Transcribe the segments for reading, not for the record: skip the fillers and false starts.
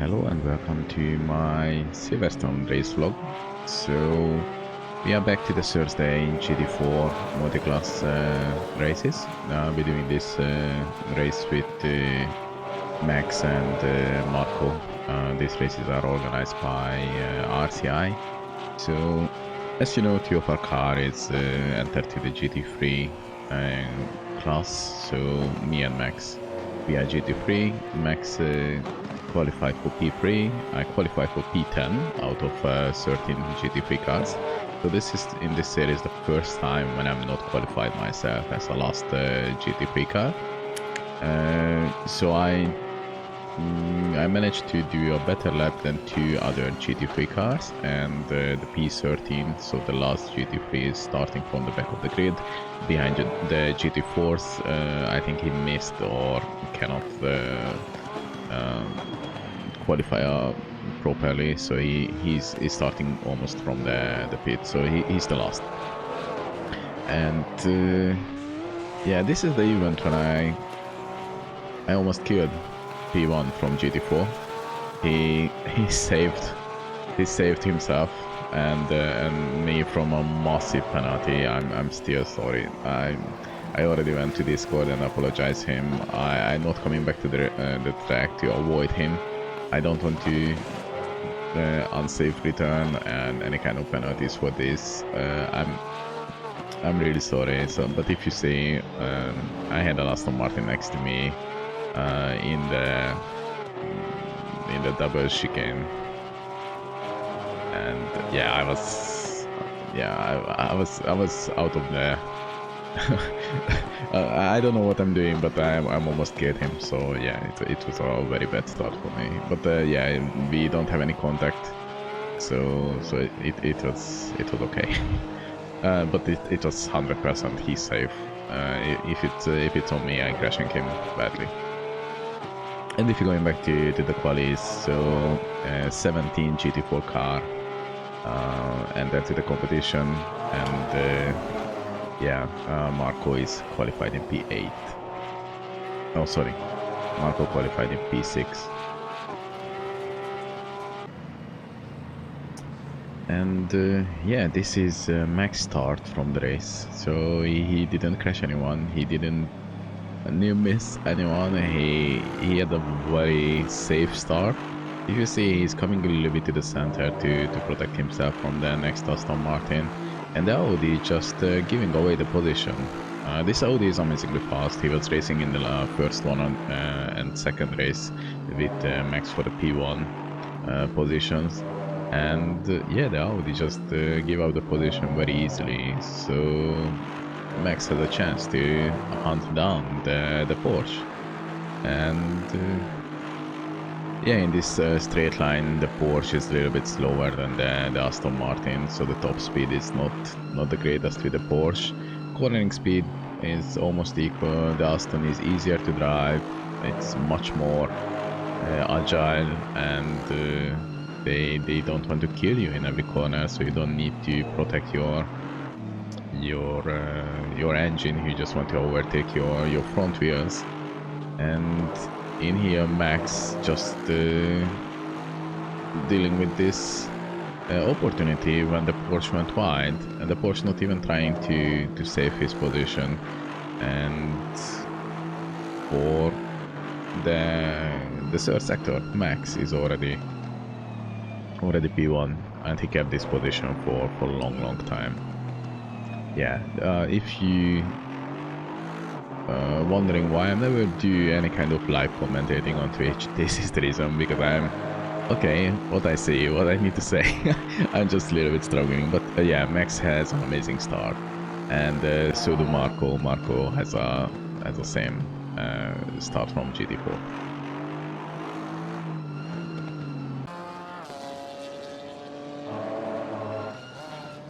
Hello and welcome to my Silverstone Race vlog. So we are back to the Thursday GT4 Multiclass races. We're doing this race with Max and Marco. These races are organized by RCI. So as you know, two of our car is entered to the GT3 class. So me and Max, we are GT3. Max qualified for P3. I qualified for P10 out of 13 GT3 cars. So this is in this series the first time when I'm not qualified myself as a last GT3 car. So I managed to do a better lap than two other GT3 cars, and the P13, so the last GT3, is starting from the back of the grid behind the GT4s. I think he missed or cannot qualify properly, so he's starting almost from the pit, so he's the last. And yeah, this is the event when I almost killed P1 from GT4. He saved himself and me from a massive penalty. I'm still sorry. I already went to Discord and apologized him. I'm not coming back to the track to avoid him. I don't want to unsafe return and any kind of penalties for this. I'm really sorry. So, but if you see, I had an Aston Martin next to me in the double chicane, and yeah, I was out of there. I don't know what I'm doing, but I'm almost killed him. So yeah, it was a very bad start for me. But yeah, we don't have any contact, so it was okay. But it was 100% he's safe. If it's on me, I'm crashing him badly. And if you're going back to the qualies, so 17 GT4 car, and that's the competition, and yeah, Marco is qualified in P8. Oh, sorry, Marco qualified in P6. And yeah, this is Max start from the race. So he didn't crash anyone. He didn't near miss anyone. He had a very safe start. If you see, he's coming a little bit to the center to protect himself from the next Aston Martin. And the Audi just giving away the position. This Audi is amazingly fast. He was racing in the first one and second race with Max for the P1 positions. And yeah, the Audi just give out the position very easily. So Max has a chance to hunt down the Porsche. And yeah, in this straight line, the Porsche is a little bit slower than the Aston Martin, so the top speed is not the greatest with the Porsche. Cornering speed is almost equal. The Aston is easier to drive. It's much more agile, and they don't want to kill you in every corner, so you don't need to protect your engine. You just want to overtake your front wheels. And in here, Max just dealing with this opportunity when the Porsche went wide, and the Porsche not even trying to save his position. And for the third sector, Max is already P1, and he kept this position for a long time. Yeah, if you wondering why I never do any kind of live commentating on Twitch, this is the reason, because I'm okay, what I say, what I need to say. I'm just a little bit struggling, but yeah, Max has an amazing start, and so do Marco. Marco has the same start from GT4.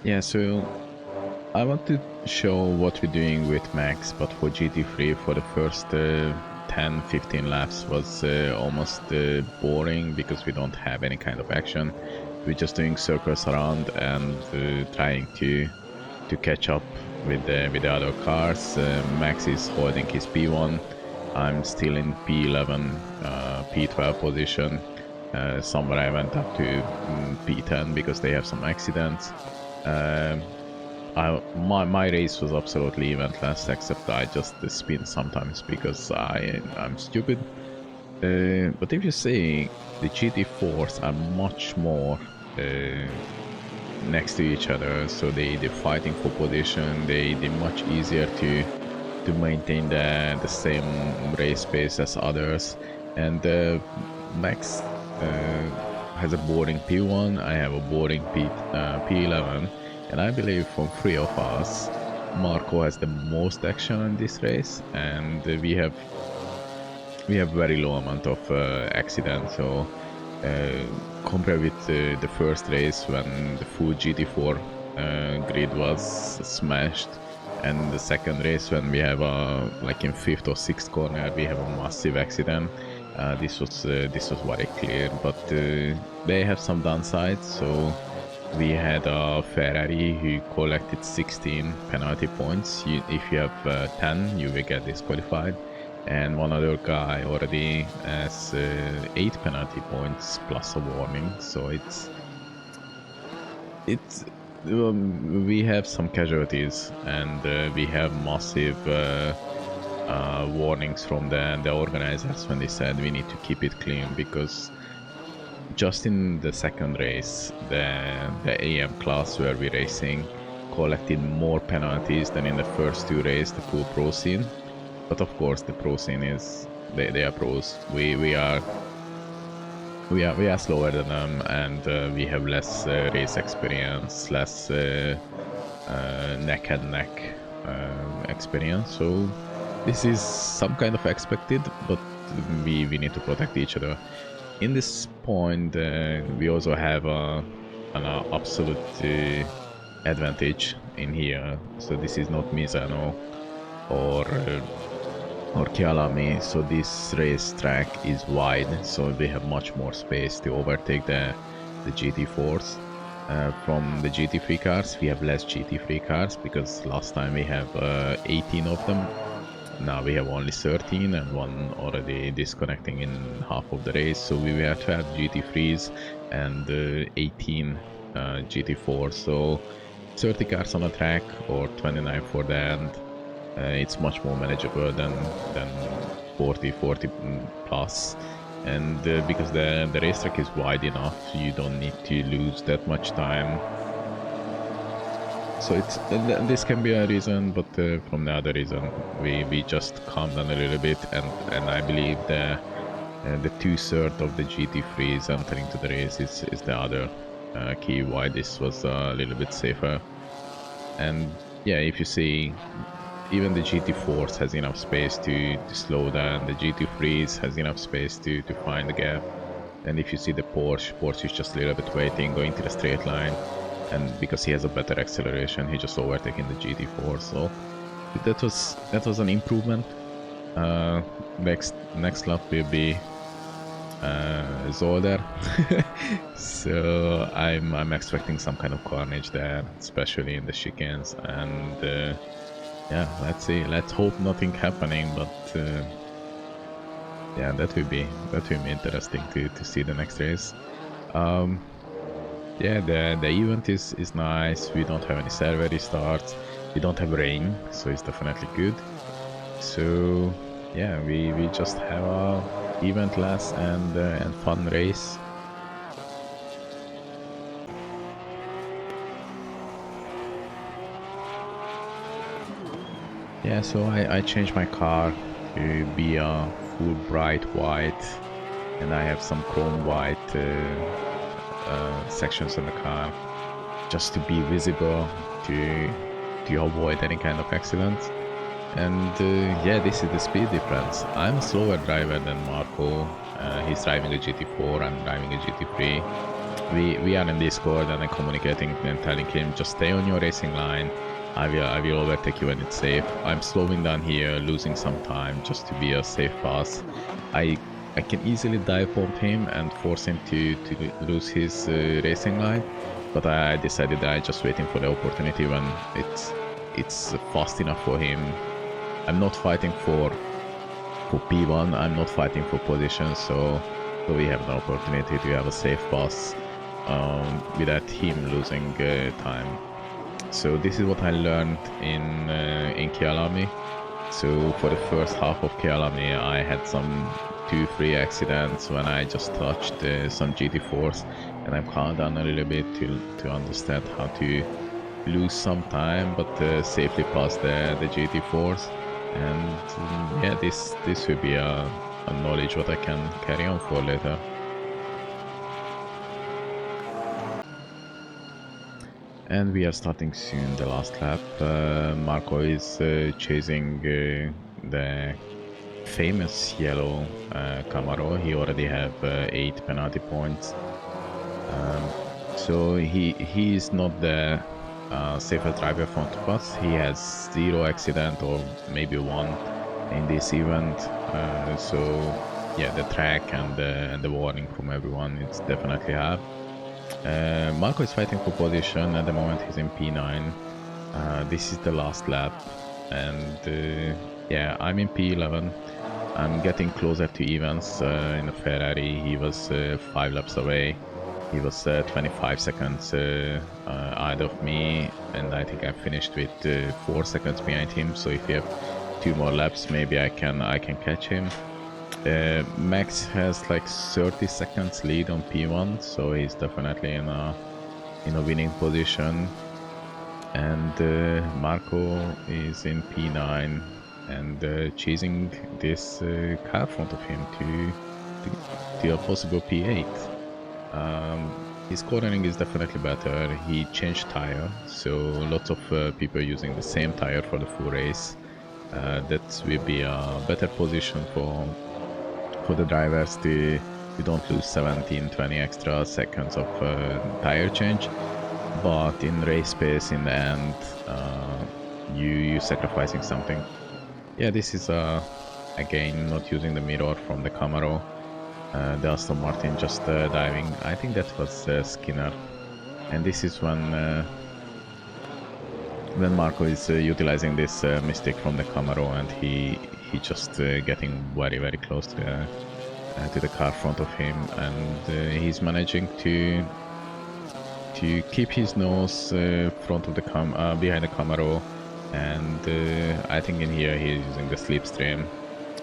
Yeah, so I want to show what we're doing with Max, but for GT3 for the first 10-15 laps was almost boring, because we don't have any kind of action. We're just doing circles around and trying to catch up with the other cars. Max is holding his P1. I'm still in P11, P12 position. somewhere I went up to P10 because they have some accidents. My race was absolutely eventless, except I just spin sometimes because I'm stupid. But if you say the GT4s are much more next to each other, so they're fighting for position, they're much easier to maintain the same race pace as others. And Max has a boring P1, I have a boring P11, and I believe from three of us, Marco has the most action in this race, and we have very low amount of accidents. So compared with the first race when the full GT4 grid was smashed, and the second race when we have like in 5th or 6th corner we have a massive accident. This was very clear, but they have some downsides. So we had a Ferrari who collected 16 penalty points. If you have 10, you will get disqualified. And one other guy already has 8 penalty points plus a warning. So we have some casualties, and we have massive warnings from the organizers when they said we need to keep it clean, because just in the second race, the AM class where we're racing collected more penalties than in the first two races, the full pro scene. But of course, the pro scene is they are pros. We are slower than them, and we have less race experience, less neck and neck experience. So this is some kind of expected, but we need to protect each other. In this point, we also have an absolute advantage in here. So this is not Misano or Kyalami. So this racetrack is wide, so we have much more space to overtake the GT4s. From the GT3 cars, we have less GT3 cars because last time we have 18 of them. Now we have only 13 and one already disconnecting in half of the race. So we were 12 GT3s and 18 GT4s. So 30 cars on a track or 29 for the end. It's much more manageable than 40 plus. And because the racetrack is wide enough, you don't need to lose that much time. So this can be a reason, but from the other reason, we just calm down a little bit, and I believe the 2/3 of the GT3s entering to the race is the other key why this was a little bit safer. And yeah, if you see, even the GT4s has enough space to slow down, the GT3s has enough space to find the gap. And if you see the Porsche is just a little bit waiting, going to the straight line. And because he has a better acceleration, he just overtaking the GT4. So that was an improvement. Next lap will be Zolder. So I'm expecting some kind of carnage there, especially in the chicanes. And yeah, let's see. Let's hope nothing happening. But yeah, that will be interesting to see the next race. Yeah, the event is nice. We don't have any server restarts. We don't have rain, so it's definitely good. So yeah, we just have a eventless and fun race. Yeah, so I changed my car to be a full bright white, and I have some chrome white sections in the car just to be visible, to avoid any kind of accidents. And yeah, this is the speed difference. I'm a slower driver than Marco. He's driving a GT4, I'm driving a GT3. We are in Discord and I'm communicating and telling him just stay on your racing line. I will overtake you when it's safe. I'm slowing down here, losing some time just to be a safe pass. I can easily dive bomb him and force him to lose his racing line, but I decided that I'm just waiting for the opportunity when it's fast enough for him. I'm not fighting for P1, I'm not fighting for position, so so we have the opportunity to have a safe pass without him losing time. So this is what I learned in Kyalami. So for the first half of Kyalami, I had some 2-3 accidents when I just touched some GT4s, and I've calmed down a little bit to understand how to lose some time but safely pass the GT4s. And yeah, this will be a knowledge what I can carry on for later. And we are starting soon the last lap. Marco is chasing the famous yellow Camaro. He already have 8 penalty points. So he is not the safest driver front of us. He has 0 accident or maybe 1 in this event. So yeah, the track and the warning from everyone it's definitely have. Marco is fighting for position. At the moment he's in P9. This is the last lap, and yeah, I'm in P11. I'm getting closer to Evans in the Ferrari. He was 5 laps away. He was 25 seconds ahead of me, and I think I finished with 4 seconds behind him. So if we have 2 more laps, maybe I can catch him. Max has like 30 seconds lead on P1, so he's definitely in a winning position. And Marco is in P9 and chasing this car in front of him to a possible P8. His cornering is definitely better. He changed tire, so lots of people using the same tire for the full race. That will be a better position for the drivers to don't lose 17-20 extra seconds of tire change, but in race pace in the end you sacrificing something. Yeah, this is again not using the mirror from the Camaro. The Aston Martin just diving. I think that was Skinner, and this is when Marco is utilizing this mistake from the Camaro, and he just getting very close to the car in front of him, and he's managing to keep his nose front of the behind the Camaro, and I think in here he's using the slipstream.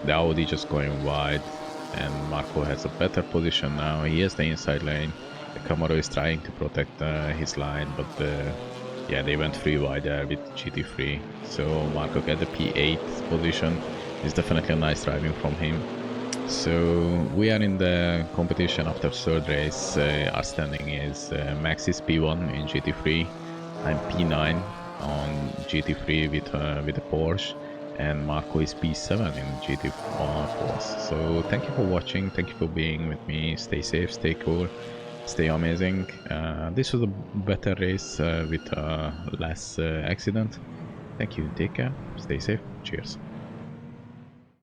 The Audi just going wide, and Marco has a better position now. He has the inside lane. The Camaro is trying to protect his line, but yeah, they went 3 wide there with GT3. So Marco got the P8 position. It's definitely a nice driving from him. So we are in the competition after 3rd race. Our standing is Max is P1 in GT3. I'm P9 on GT3 with a Porsche, and Marco is P7 in GT4. So thank you for watching. Thank you for being with me. Stay safe, stay cool, stay amazing. This was a better race with less accident. Thank you. Take care. Stay safe. Cheers.